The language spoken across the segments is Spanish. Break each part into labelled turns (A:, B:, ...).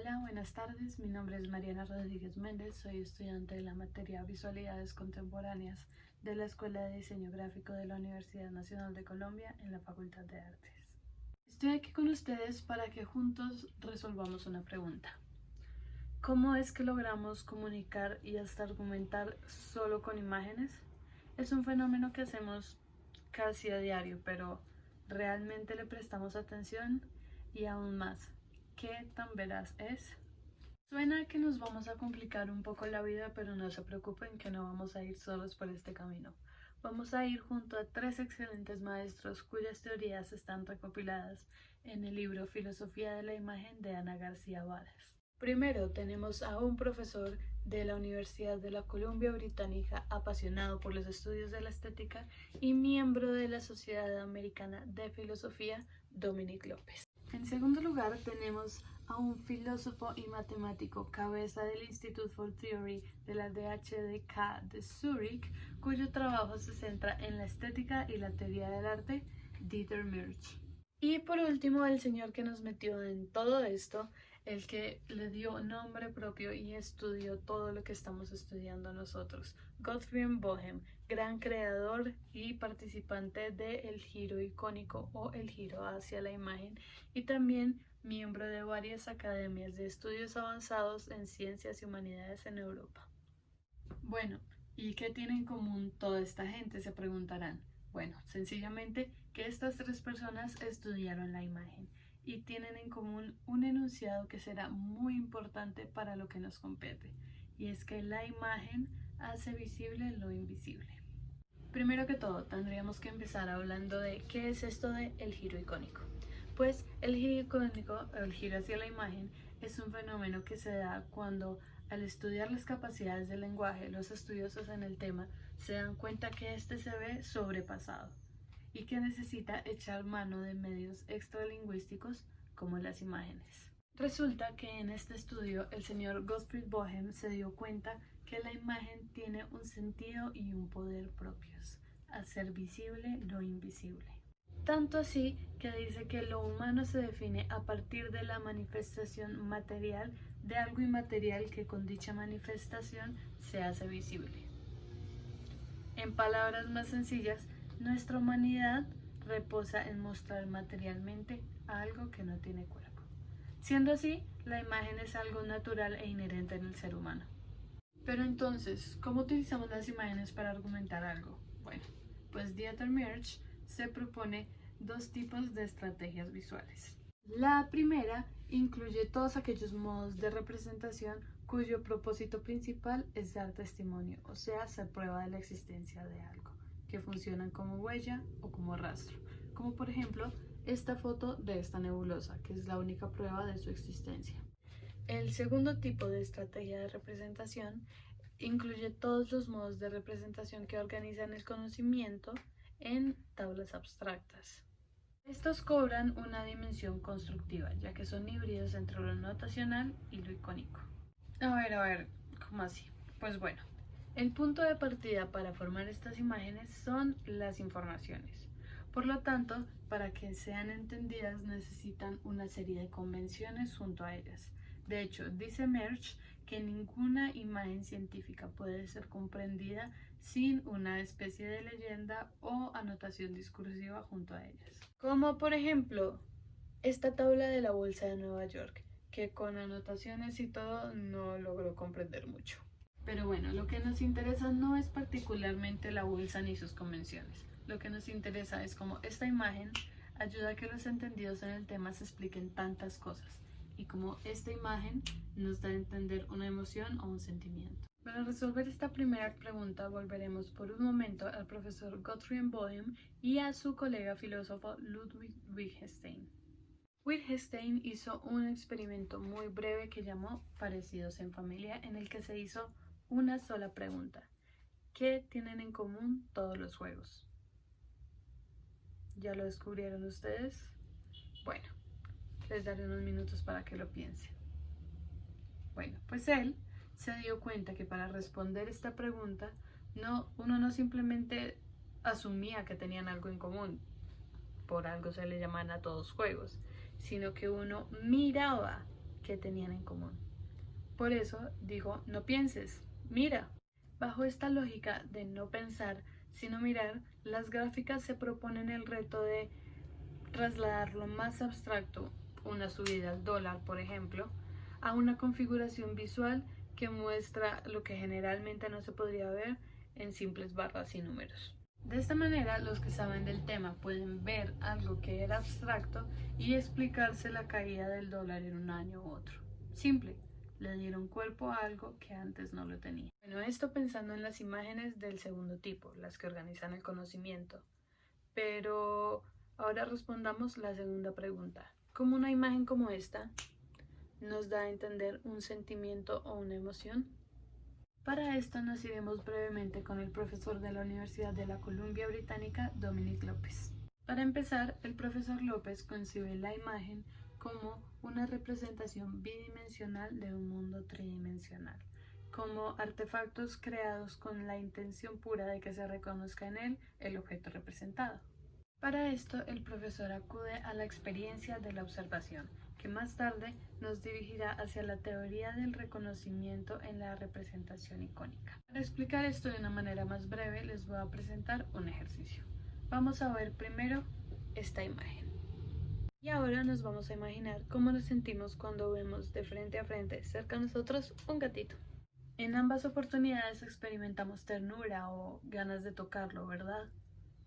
A: Hola, buenas tardes. Mi nombre es Mariana Rodríguez Méndez. Soy estudiante de la materia Visualidades Contemporáneas de la Escuela de Diseño Gráfico de la Universidad Nacional de Colombia en la Facultad de Artes. Estoy aquí con ustedes para que juntos resolvamos una pregunta. ¿Cómo es que logramos comunicar y hasta argumentar solo con imágenes? Es un fenómeno que hacemos casi a diario, pero ¿realmente le prestamos atención? Y aún más, ¿qué tan veraz es? Suena que nos vamos a complicar un poco la vida, pero no se preocupen que no vamos a ir solos por este camino. Vamos a ir junto a tres excelentes maestros cuyas teorías están recopiladas en el libro Filosofía de la Imagen de Ana García Varas. Primero tenemos a un profesor de la Universidad de la Columbia Británica apasionado por los estudios de la estética y miembro de la Sociedad Americana de Filosofía, Dominic López. En segundo lugar tenemos a un filósofo y matemático, cabeza del Institute for Theory de la DHDK de Zurich, cuyo trabajo se centra en la estética y la teoría del arte, Dieter Mürch. Y por último, el señor que nos metió en todo esto, el que le dio nombre propio y estudió todo lo que estamos estudiando nosotros, Gottfried Bohem, gran creador y participante de El Giro Icónico o El Giro hacia la Imagen, y también miembro de varias academias de estudios avanzados en ciencias y humanidades en Europa. Bueno, ¿y qué tiene en común toda esta gente? Se preguntarán. Bueno, sencillamente que estas tres personas estudiaron la imagen y tienen en común un enunciado que será muy importante para lo que nos compete, y es que la imagen hace visible lo invisible. Primero que todo, tendríamos que empezar hablando de qué es esto de el giro icónico. Pues el giro icónico, el giro hacia la imagen, es un fenómeno que se da cuando, al estudiar las capacidades del lenguaje, los estudiosos en el tema se dan cuenta que éste se ve sobrepasado y que necesita echar mano de medios extralingüísticos como las imágenes. Resulta que en este estudio el señor Gottfried Bohem se dio cuenta que la imagen tiene un sentido y un poder propios, hacer visible lo invisible. Tanto así que dice que lo humano se define a partir de la manifestación material de algo inmaterial que con dicha manifestación se hace visible. En palabras más sencillas, nuestra humanidad reposa en mostrar materialmente algo que no tiene cuerpo. Siendo así, la imagen es algo natural e inherente en el ser humano. Pero entonces, ¿cómo utilizamos las imágenes para argumentar algo? Bueno, pues Dieter Mürch se propone dos tipos de estrategias visuales. La primera incluye todos aquellos modos de representación cuyo propósito principal es dar testimonio, o sea, ser prueba de la existencia de algo, que funcionan como huella o como rastro, como por ejemplo esta foto de esta nebulosa, que es la única prueba de su existencia. El segundo tipo de estrategia de representación incluye todos los modos de representación que organizan el conocimiento en tablas abstractas. Estos cobran una dimensión constructiva, ya que son híbridos entre lo notacional y lo icónico. A ver, ¿cómo así? Pues bueno, el punto de partida para formar estas imágenes son las informaciones. Por lo tanto, para que sean entendidas necesitan una serie de convenciones junto a ellas. De hecho, dice Mürch que ninguna imagen científica puede ser comprendida sin una especie de leyenda o anotación discursiva junto a ellas. Como por ejemplo, esta tabla de la bolsa de Nueva York, que con anotaciones y todo no logró comprender mucho. Pero bueno, lo que nos interesa no es particularmente la bolsa ni sus convenciones. Lo que nos interesa es cómo esta imagen ayuda a que los entendidos en el tema se expliquen tantas cosas, y cómo esta imagen nos da a entender una emoción o un sentimiento. Para resolver esta primera pregunta volveremos por un momento al profesor Gottfried Bohem y a su colega filósofo Ludwig Wittgenstein. Wittgenstein hizo un experimento muy breve que llamó Parecidos en Familia, en el que se hizo una sola pregunta: ¿qué tienen en común todos los juegos? ¿Ya lo descubrieron ustedes? Bueno, les daré unos minutos para que lo piensen. Bueno, pues él se dio cuenta que para responder esta pregunta, uno no simplemente asumía que tenían algo en común, por algo se le llaman a todos juegos, sino que uno miraba que tenían en común. Por eso dijo, no pienses, mira. Bajo esta lógica de no pensar, sino mirar, las gráficas se proponen el reto de trasladar lo más abstracto, una subida al dólar, por ejemplo, a una configuración visual que muestra lo que generalmente no se podría ver en simples barras y números. De esta manera, los que saben del tema pueden ver algo que era abstracto y explicarse la caída del dólar en un año u otro. Simple, le dieron cuerpo a algo que antes no lo tenía. Bueno, esto pensando en las imágenes del segundo tipo, las que organizan el conocimiento. Pero ahora respondamos la segunda pregunta. ¿Cómo una imagen como esta nos da a entender un sentimiento o una emoción? Para esto nos iremos brevemente con el profesor de la Universidad de la Columbia Británica, Dominic Lopez. Para empezar, el profesor López concibe la imagen como una representación bidimensional de un mundo tridimensional, como artefactos creados con la intención pura de que se reconozca en él el objeto representado. Para esto, el profesor acude a la experiencia de la observación, que más tarde nos dirigirá hacia la teoría del reconocimiento en la representación icónica. Para explicar esto de una manera más breve, les voy a presentar un ejercicio. Vamos a ver primero esta imagen. Y ahora nos vamos a imaginar cómo nos sentimos cuando vemos de frente a frente, cerca de nosotros, un gatito. En ambas oportunidades experimentamos ternura o ganas de tocarlo, ¿verdad?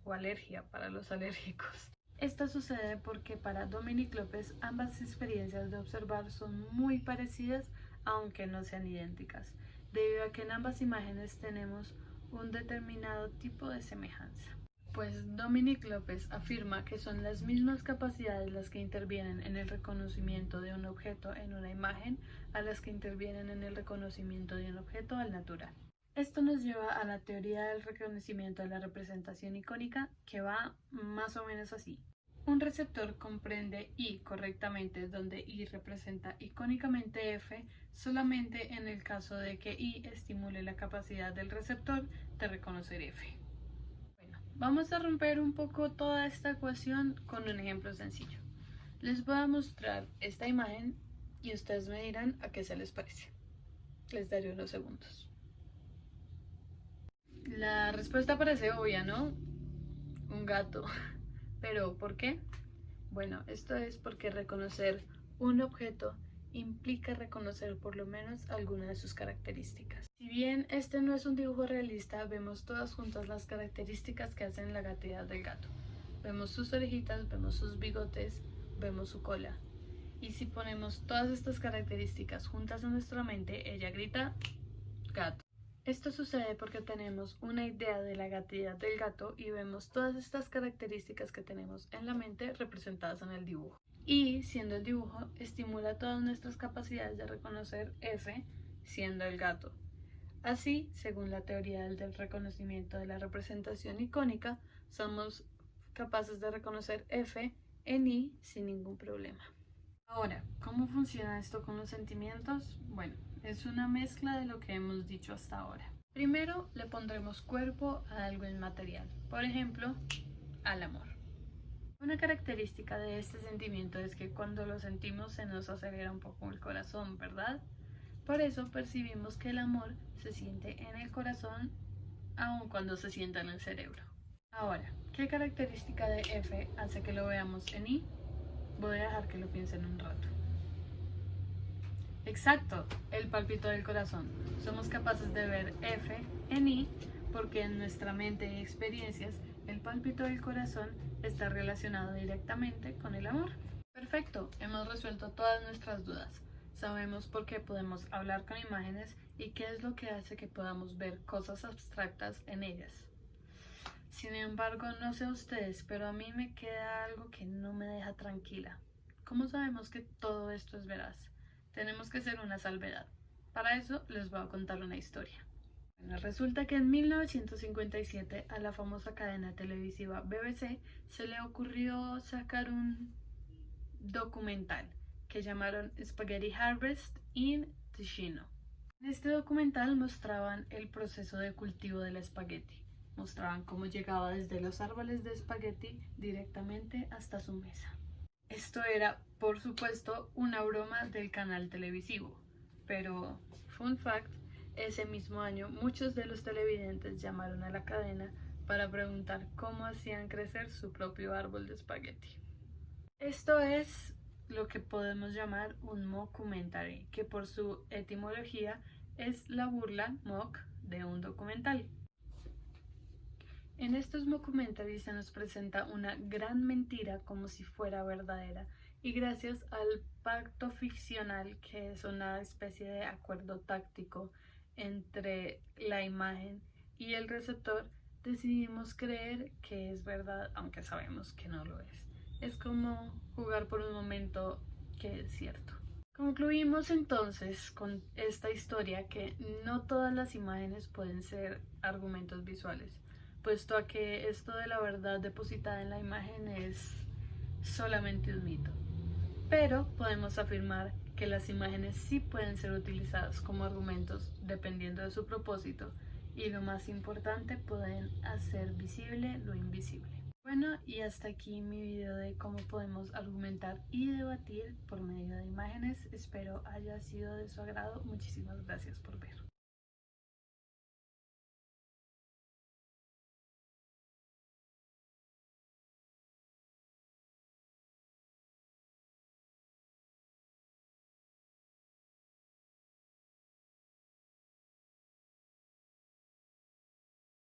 A: O alergia para los alérgicos. Esto sucede porque para Dominic López ambas experiencias de observar son muy parecidas, aunque no sean idénticas, debido a que en ambas imágenes tenemos un determinado tipo de semejanza. Pues Dominic López afirma que son las mismas capacidades las que intervienen en el reconocimiento de un objeto en una imagen a las que intervienen en el reconocimiento de un objeto al natural. Esto nos lleva a la teoría del reconocimiento de la representación icónica, que va más o menos así. Un receptor comprende I correctamente donde I representa icónicamente F solamente en el caso de que I estimule la capacidad del receptor de reconocer F. Bueno, vamos a romper un poco toda esta ecuación con un ejemplo sencillo. Les voy a mostrar esta imagen y ustedes me dirán a qué se les parece. Les daré unos segundos. La respuesta parece obvia, ¿no? Un gato. ¿Pero por qué? Bueno, esto es porque reconocer un objeto implica reconocer por lo menos alguna de sus características. Si bien este no es un dibujo realista, vemos todas juntas las características que hacen la gatidad del gato. Vemos sus orejitas, vemos sus bigotes, vemos su cola. Y si ponemos todas estas características juntas en nuestra mente, ella grita gato. Esto sucede porque tenemos una idea de la gatidad del gato y vemos todas estas características que tenemos en la mente representadas en el dibujo. Y, siendo el dibujo, estimula todas nuestras capacidades de reconocer F, siendo el gato. Así, según la teoría del reconocimiento de la representación icónica, somos capaces de reconocer F en I sin ningún problema. Ahora, ¿cómo funciona esto con los sentimientos? Bueno, es una mezcla de lo que hemos dicho hasta ahora. Primero le pondremos cuerpo a algo inmaterial, por ejemplo, al amor. Una característica de este sentimiento es que cuando lo sentimos se nos acelera un poco el corazón, ¿verdad? Por eso percibimos que el amor se siente en el corazón aun cuando se sienta en el cerebro. Ahora, ¿qué característica de F hace que lo veamos en I? Voy a dejar que lo piensen un rato. Exacto, el pálpito del corazón. Somos capaces de ver F en I porque en nuestra mente y experiencias el pálpito del corazón está relacionado directamente con el amor. Perfecto, hemos resuelto todas nuestras dudas. Sabemos por qué podemos hablar con imágenes y qué es lo que hace que podamos ver cosas abstractas en ellas. Sin embargo, no sé ustedes, pero a mí me queda algo que no me deja tranquila. ¿Cómo sabemos que todo esto es veraz? Tenemos que hacer una salvedad. Para eso les voy a contar una historia. Bueno, resulta que en 1957 a la famosa cadena televisiva BBC se le ocurrió sacar un documental que llamaron Spaghetti Harvest in Ticino. En este documental mostraban el proceso de cultivo del espagueti. Mostraban cómo llegaba desde los árboles de espagueti directamente hasta su mesa. Esto era, por supuesto, una broma del canal televisivo, pero, fun fact, ese mismo año muchos de los televidentes llamaron a la cadena para preguntar cómo hacían crecer su propio árbol de espagueti. Esto es lo que podemos llamar un mockumentary, que por su etimología es la burla mock de un documental. En estos mockumentaries se nos presenta una gran mentira como si fuera verdadera, y gracias al pacto ficcional, que es una especie de acuerdo táctico entre la imagen y el receptor, decidimos creer que es verdad aunque sabemos que no lo es. Es como jugar por un momento que es cierto. Concluimos entonces con esta historia que no todas las imágenes pueden ser argumentos visuales, puesto a que esto de la verdad depositada en la imagen es solamente un mito. Pero podemos afirmar que las imágenes sí pueden ser utilizadas como argumentos dependiendo de su propósito, y lo más importante, pueden hacer visible lo invisible. Bueno, y hasta aquí mi video de cómo podemos argumentar y debatir por medio de imágenes. Espero haya sido de su agrado. Muchísimas gracias por ver.